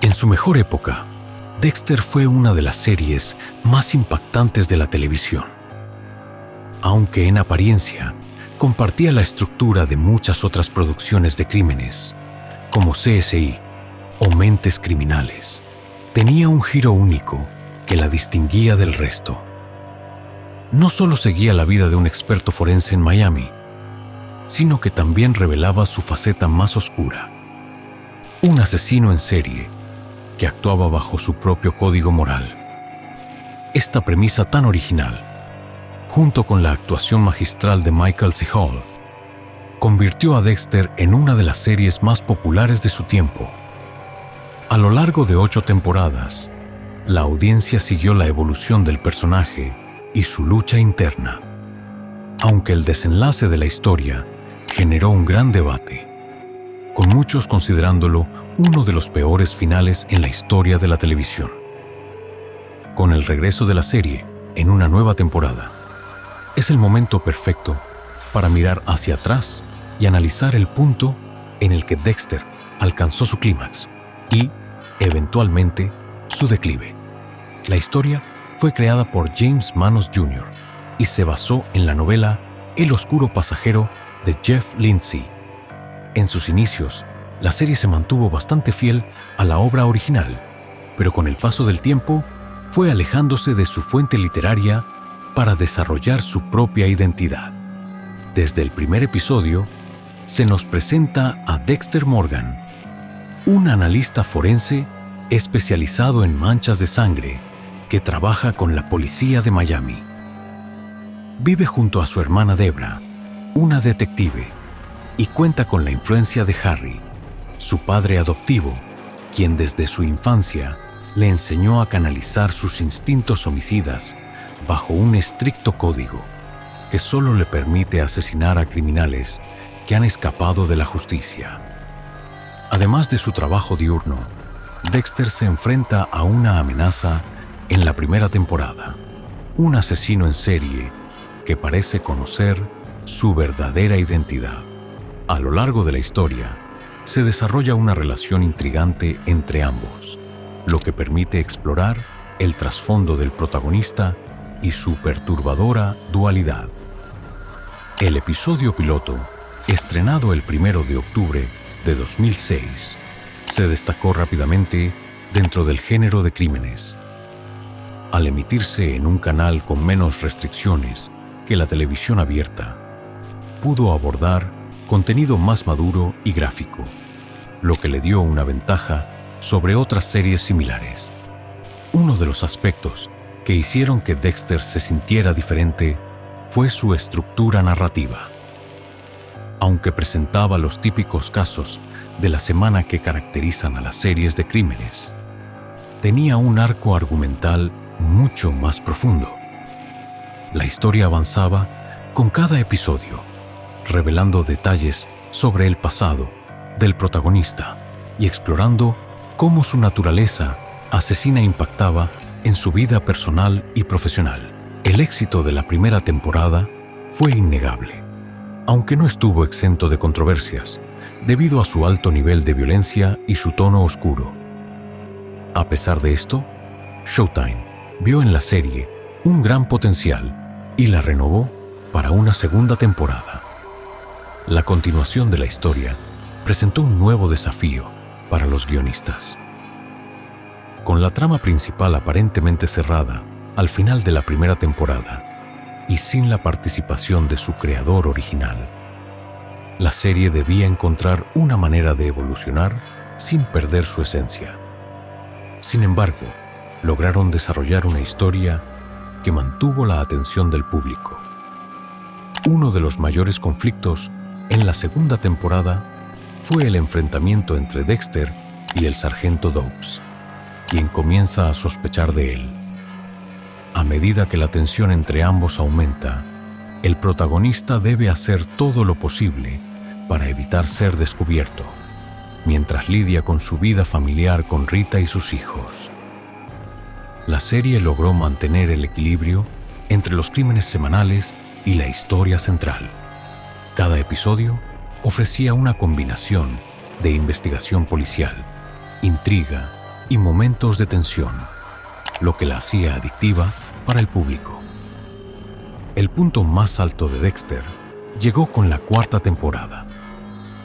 En su mejor época, Dexter fue una de las series más impactantes de la televisión. Aunque en apariencia compartía la estructura de muchas otras producciones de crímenes, como CSI o Mentes Criminales, tenía un giro único que la distinguía del resto. No solo seguía la vida de un experto forense en Miami, sino que también revelaba su faceta más oscura. Un asesino en serie que actuaba bajo su propio código moral. Esta premisa tan original, junto con la actuación magistral de Michael C. Hall, convirtió a Dexter en una de las series más populares de su tiempo. A lo largo de 8 temporadas, la audiencia siguió la evolución del personaje y su lucha interna, aunque el desenlace de la historia generó un gran debate, con muchos considerándolo uno de los peores finales en la historia de la televisión. Con el regreso de la serie en una nueva temporada, es el momento perfecto para mirar hacia atrás y analizar el punto en el que Dexter alcanzó su clímax y, eventualmente, su declive. La historia fue creada por James Manos Jr. y se basó en la novela El oscuro pasajero de Jeff Lindsay. En sus inicios, la serie se mantuvo bastante fiel a la obra original, pero con el paso del tiempo fue alejándose de su fuente literaria para desarrollar su propia identidad. Desde el primer episodio, se nos presenta a Dexter Morgan, un analista forense especializado en manchas de sangre que trabaja con la policía de Miami. Vive junto a su hermana Debra, una detective, y cuenta con la influencia de Harry, su padre adoptivo, quien desde su infancia le enseñó a canalizar sus instintos homicidas bajo un estricto código que solo le permite asesinar a criminales que han escapado de la justicia. Además de su trabajo diurno, Dexter se enfrenta a una amenaza en la primera temporada, un asesino en serie que parece conocer su verdadera identidad. A lo largo de la historia, se desarrolla una relación intrigante entre ambos, lo que permite explorar el trasfondo del protagonista y su perturbadora dualidad. El episodio piloto, estrenado el 1 de octubre de 2006, se destacó rápidamente dentro del género de crímenes. Al emitirse en un canal con menos restricciones que la televisión abierta, pudo abordar contenido más maduro y gráfico, lo que le dio una ventaja sobre otras series similares. Uno de los aspectos que hicieron que Dexter se sintiera diferente fue su estructura narrativa. Aunque presentaba los típicos casos de la semana que caracterizan a las series de crímenes, tenía un arco argumental mucho más profundo. La historia avanzaba con cada episodio, revelando detalles sobre el pasado del protagonista y explorando cómo su naturaleza asesina impactaba en su vida personal y profesional. El éxito de la primera temporada fue innegable, aunque no estuvo exento de controversias debido a su alto nivel de violencia y su tono oscuro. A pesar de esto, Showtime vio en la serie un gran potencial y la renovó para una segunda temporada. La continuación de la historia presentó un nuevo desafío para los guionistas. Con la trama principal aparentemente cerrada al final de la primera temporada y sin la participación de su creador original, la serie debía encontrar una manera de evolucionar sin perder su esencia. Sin embargo, lograron desarrollar una historia que mantuvo la atención del público. Uno de los mayores conflictos en la segunda temporada fue el enfrentamiento entre Dexter y el sargento Dobbs, quien comienza a sospechar de él. A medida que la tensión entre ambos aumenta, el protagonista debe hacer todo lo posible para evitar ser descubierto, mientras lidia con su vida familiar con Rita y sus hijos. La serie logró mantener el equilibrio entre los crímenes semanales y la historia central. Cada episodio ofrecía una combinación de investigación policial, intriga y momentos de tensión, lo que la hacía adictiva para el público. El punto más alto de Dexter llegó con la cuarta temporada,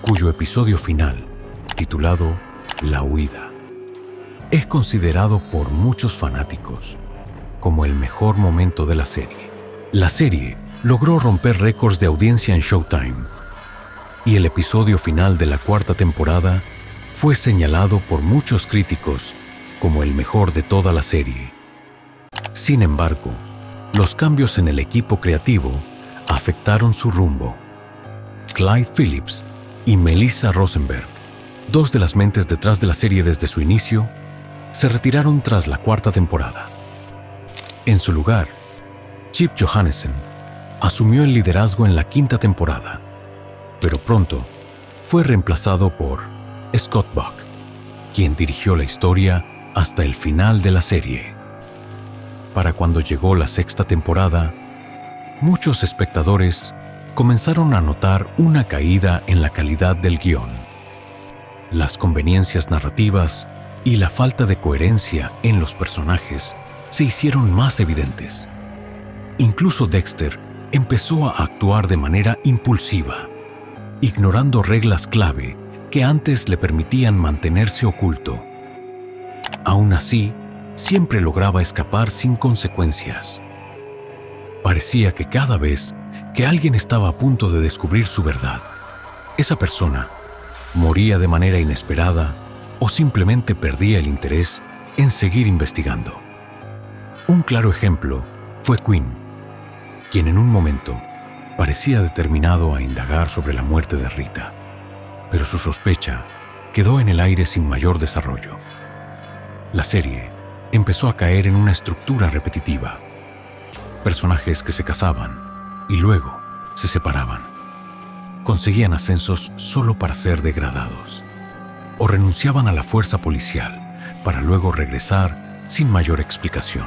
cuyo episodio final, titulado La Huida, es considerado por muchos fanáticos como el mejor momento de la serie. La serie logró romper récords de audiencia en Showtime, y el episodio final de la cuarta temporada fue señalado por muchos críticos como el mejor de toda la serie. Sin embargo, los cambios en el equipo creativo afectaron su rumbo. Clyde Phillips y Melissa Rosenberg, dos de las mentes detrás de la serie desde su inicio, se retiraron tras la cuarta temporada. En su lugar, Chip Johannesson asumió el liderazgo en la quinta temporada, pero pronto fue reemplazado por Scott Buck, quien dirigió la historia hasta el final de la serie. Para cuando llegó la sexta temporada, muchos espectadores comenzaron a notar una caída en la calidad del guión. Las conveniencias narrativas y la falta de coherencia en los personajes se hicieron más evidentes. Incluso Dexter empezó a actuar de manera impulsiva, ignorando reglas clave que antes le permitían mantenerse oculto. Aún así, siempre lograba escapar sin consecuencias. Parecía que cada vez que alguien estaba a punto de descubrir su verdad, esa persona moría de manera inesperada o simplemente perdía el interés en seguir investigando. Un claro ejemplo fue Quinn, quien en un momento parecía determinado a indagar sobre la muerte de Rita, pero su sospecha quedó en el aire sin mayor desarrollo. La serie empezó a caer en una estructura repetitiva. Personajes que se casaban y luego se separaban. Conseguían ascensos solo para ser degradados, o renunciaban a la fuerza policial para luego regresar sin mayor explicación.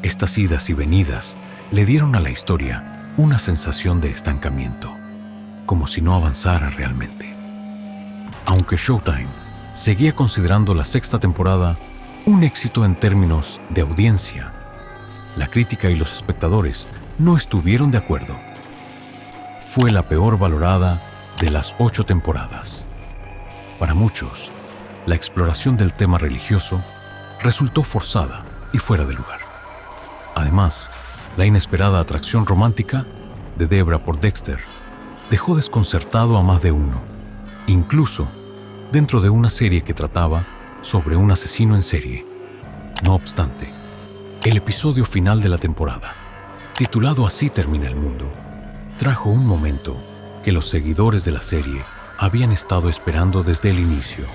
Estas idas y venidas le dieron a la historia una sensación de estancamiento, como si no avanzara realmente. Aunque Showtime seguía considerando la sexta temporada un éxito en términos de audiencia, la crítica y los espectadores no estuvieron de acuerdo. Fue la peor valorada de las 8 temporadas. Para muchos, la exploración del tema religioso resultó forzada y fuera de lugar. Además, la inesperada atracción romántica de Debra por Dexter dejó desconcertado a más de uno, incluso dentro de una serie que trataba sobre un asesino en serie. No obstante, el episodio final de la temporada, titulado Así termina el mundo, trajo un momento que los seguidores de la serie habían estado esperando desde el inicio.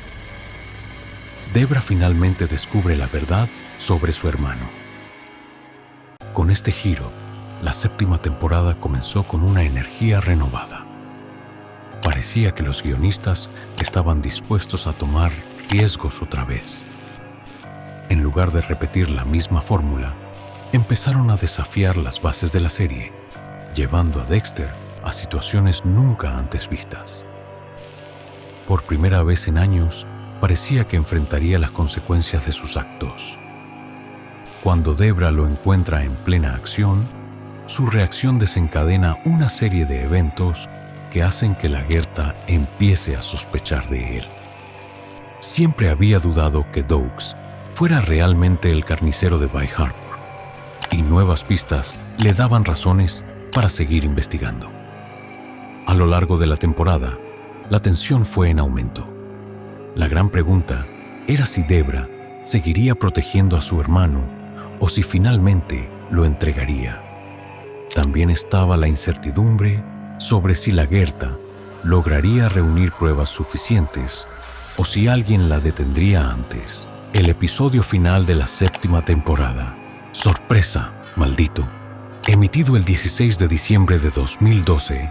Debra finalmente descubre la verdad sobre su hermano. Con este giro, la séptima temporada comenzó con una energía renovada. Parecía que los guionistas estaban dispuestos a tomar riesgos otra vez. En lugar de repetir la misma fórmula, empezaron a desafiar las bases de la serie, llevando a Dexter a situaciones nunca antes vistas. Por primera vez en años, parecía que enfrentaría las consecuencias de sus actos. Cuando Debra lo encuentra en plena acción, su reacción desencadena una serie de eventos que hacen que la Gerta empiece a sospechar de él. Siempre había dudado que Doakes fuera realmente el carnicero de Bly Harbor, y nuevas pistas le daban razones para seguir investigando. A lo largo de la temporada, la tensión fue en aumento. La gran pregunta era si Debra seguiría protegiendo a su hermano o si finalmente lo entregaría. También estaba la incertidumbre sobre si la Gerta lograría reunir pruebas suficientes o si alguien la detendría antes. El episodio final de la séptima temporada, Sorpresa, maldito, emitido el 16 de diciembre de 2012,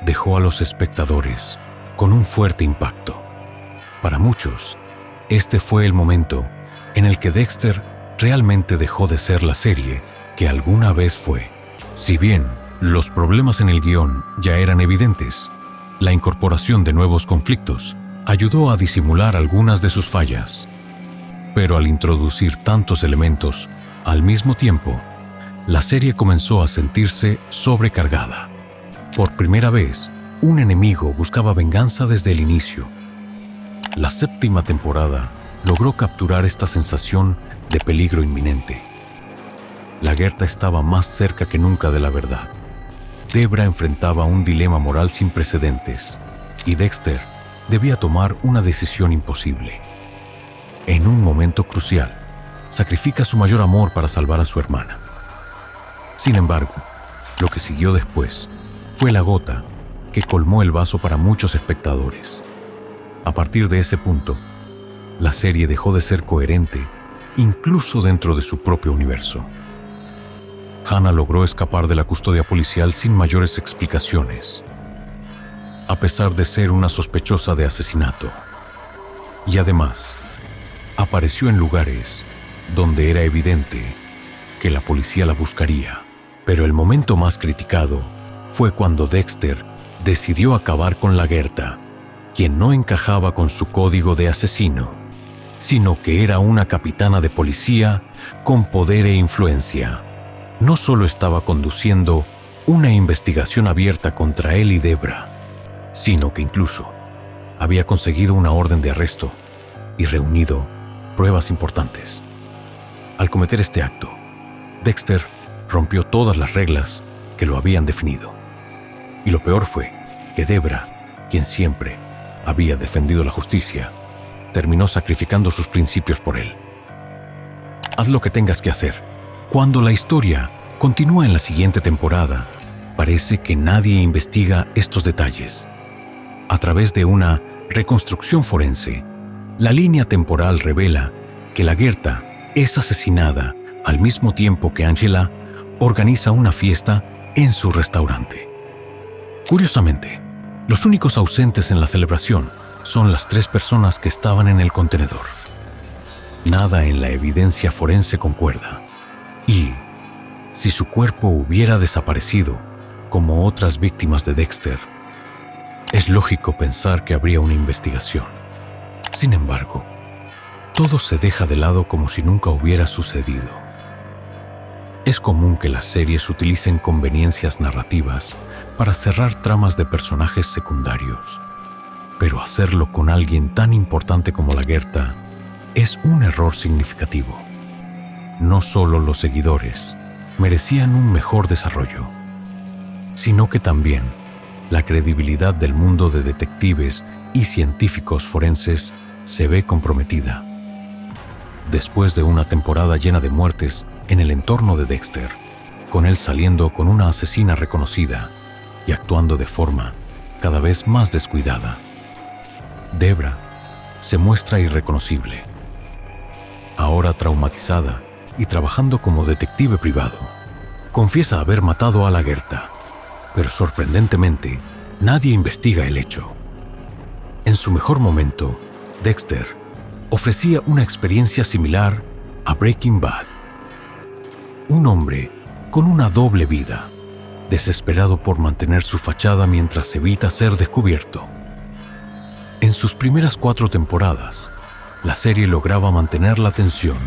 dejó a los espectadores con un fuerte impacto. Para muchos, este fue el momento en el que Dexter realmente dejó de ser la serie que alguna vez fue. Si bien los problemas en el guión ya eran evidentes, la incorporación de nuevos conflictos ayudó a disimular algunas de sus fallas. Pero al introducir tantos elementos al mismo tiempo, la serie comenzó a sentirse sobrecargada. Por primera vez, un enemigo buscaba venganza desde el inicio. La séptima temporada logró capturar esta sensación de peligro inminente. La Gerta estaba más cerca que nunca de la verdad. Debra enfrentaba un dilema moral sin precedentes y Dexter debía tomar una decisión imposible. En un momento crucial, sacrifica su mayor amor para salvar a su hermana. Sin embargo, lo que siguió después fue la gota que colmó el vaso para muchos espectadores. A partir de ese punto, la serie dejó de ser coherente, incluso dentro de su propio universo. Hannah logró escapar de la custodia policial sin mayores explicaciones, a pesar de ser una sospechosa de asesinato. Y además, apareció en lugares donde era evidente que la policía la buscaría. Pero el momento más criticado fue cuando Dexter decidió acabar con la Gerta, quien no encajaba con su código de asesino, sino que era una capitana de policía con poder e influencia. No solo estaba conduciendo una investigación abierta contra él y Debra, sino que incluso había conseguido una orden de arresto y reunido pruebas importantes. Al cometer este acto, Dexter rompió todas las reglas que lo habían definido. Y lo peor fue que Debra, quien siempre había defendido la justicia, terminó sacrificando sus principios por él. Haz lo que tengas que hacer. Cuando la historia continúa en la siguiente temporada, parece que nadie investiga estos detalles. A través de una reconstrucción forense, la línea temporal revela que la Gerta es asesinada al mismo tiempo que Angela organiza una fiesta en su restaurante. Curiosamente, los únicos ausentes en la celebración son las 3 personas que estaban en el contenedor. Nada en la evidencia forense concuerda. Y, si su cuerpo hubiera desaparecido, como otras víctimas de Dexter, es lógico pensar que habría una investigación. Sin embargo, todo se deja de lado como si nunca hubiera sucedido. Es común que las series utilicen conveniencias narrativas para cerrar tramas de personajes secundarios, pero hacerlo con alguien tan importante como la Gerta es un error significativo. No solo los seguidores merecían un mejor desarrollo, sino que también la credibilidad del mundo de detectives y científicos forenses se ve comprometida. Después de una temporada llena de muertes en el entorno de Dexter, con él saliendo con una asesina reconocida y actuando de forma cada vez más descuidada, Debra se muestra irreconocible. Ahora traumatizada y trabajando como detective privado, confiesa haber matado a la Gerta, pero sorprendentemente nadie investiga el hecho. En su mejor momento, Dexter ofrecía una experiencia similar a Breaking Bad. Un hombre con una doble vida, desesperado por mantener su fachada mientras evita ser descubierto. En sus primeras 4 temporadas, la serie lograba mantener la tensión,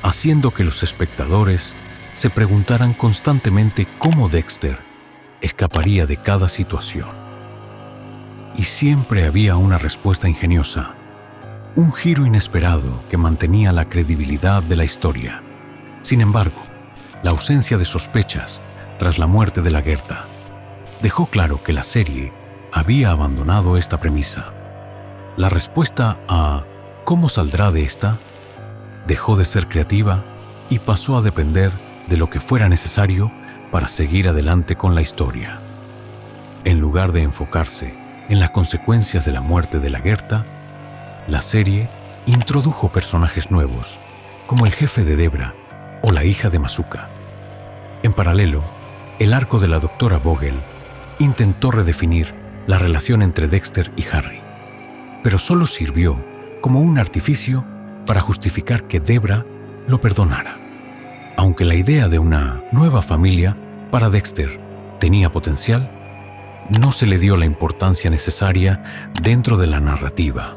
haciendo que los espectadores se preguntaran constantemente cómo Dexter escaparía de cada situación. Y siempre había una respuesta ingeniosa, un giro inesperado que mantenía la credibilidad de la historia. Sin embargo, la ausencia de sospechas tras la muerte de la Gerta dejó claro que la serie había abandonado esta premisa. La respuesta a ¿cómo saldrá de esta? Dejó de ser creativa y pasó a depender de lo que fuera necesario para seguir adelante con la historia. En lugar de enfocarse en las consecuencias de la muerte de la Gerta, la serie introdujo personajes nuevos, como el jefe de Debra o la hija de Masuka. En paralelo, el arco de la doctora Vogel intentó redefinir la relación entre Dexter y Harry, pero solo sirvió como un artificio para justificar que Debra lo perdonara. Aunque la idea de una nueva familia para Dexter tenía potencial, no se le dio la importancia necesaria dentro de la narrativa.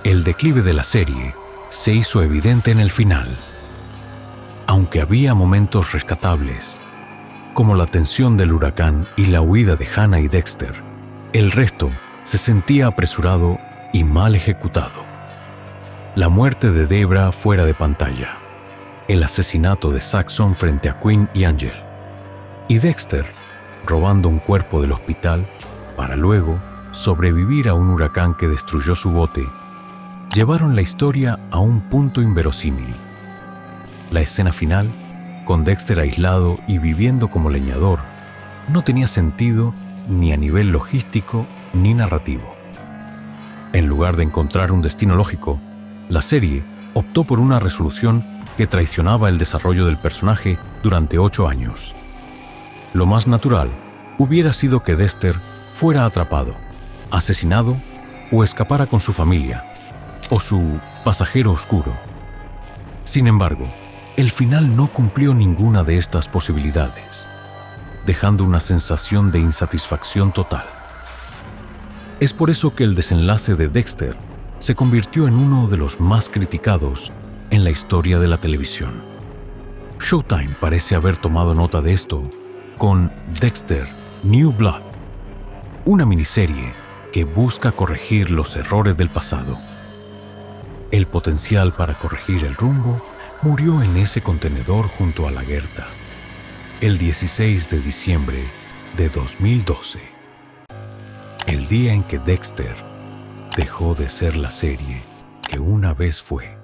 El declive de la serie se hizo evidente en el final. Aunque había momentos rescatables, como la tensión del huracán y la huida de Hannah y Dexter, el resto se sentía apresurado y mal ejecutado. La muerte de Debra fuera de pantalla, el asesinato de Saxon frente a Quinn y Angel, y Dexter robando un cuerpo del hospital para luego sobrevivir a un huracán que destruyó su bote, llevaron la historia a un punto inverosímil. La escena final, con Dexter aislado y viviendo como leñador, no tenía sentido ni a nivel logístico ni narrativo. En lugar de encontrar un destino lógico, la serie optó por una resolución que traicionaba el desarrollo del personaje durante 8 años. Lo más natural hubiera sido que Dexter fuera atrapado, asesinado o escapara con su familia, o su pasajero oscuro. Sin embargo, el final no cumplió ninguna de estas posibilidades, dejando una sensación de insatisfacción total. Es por eso que el desenlace de Dexter se convirtió en uno de los más criticados en la historia de la televisión. Showtime parece haber tomado nota de esto con Dexter: New Blood, una miniserie que busca corregir los errores del pasado. El potencial para corregir el rumbo murió en ese contenedor junto a la Gerta, el 16 de diciembre de 2012, el día en que Dexter dejó de ser la serie que una vez fue.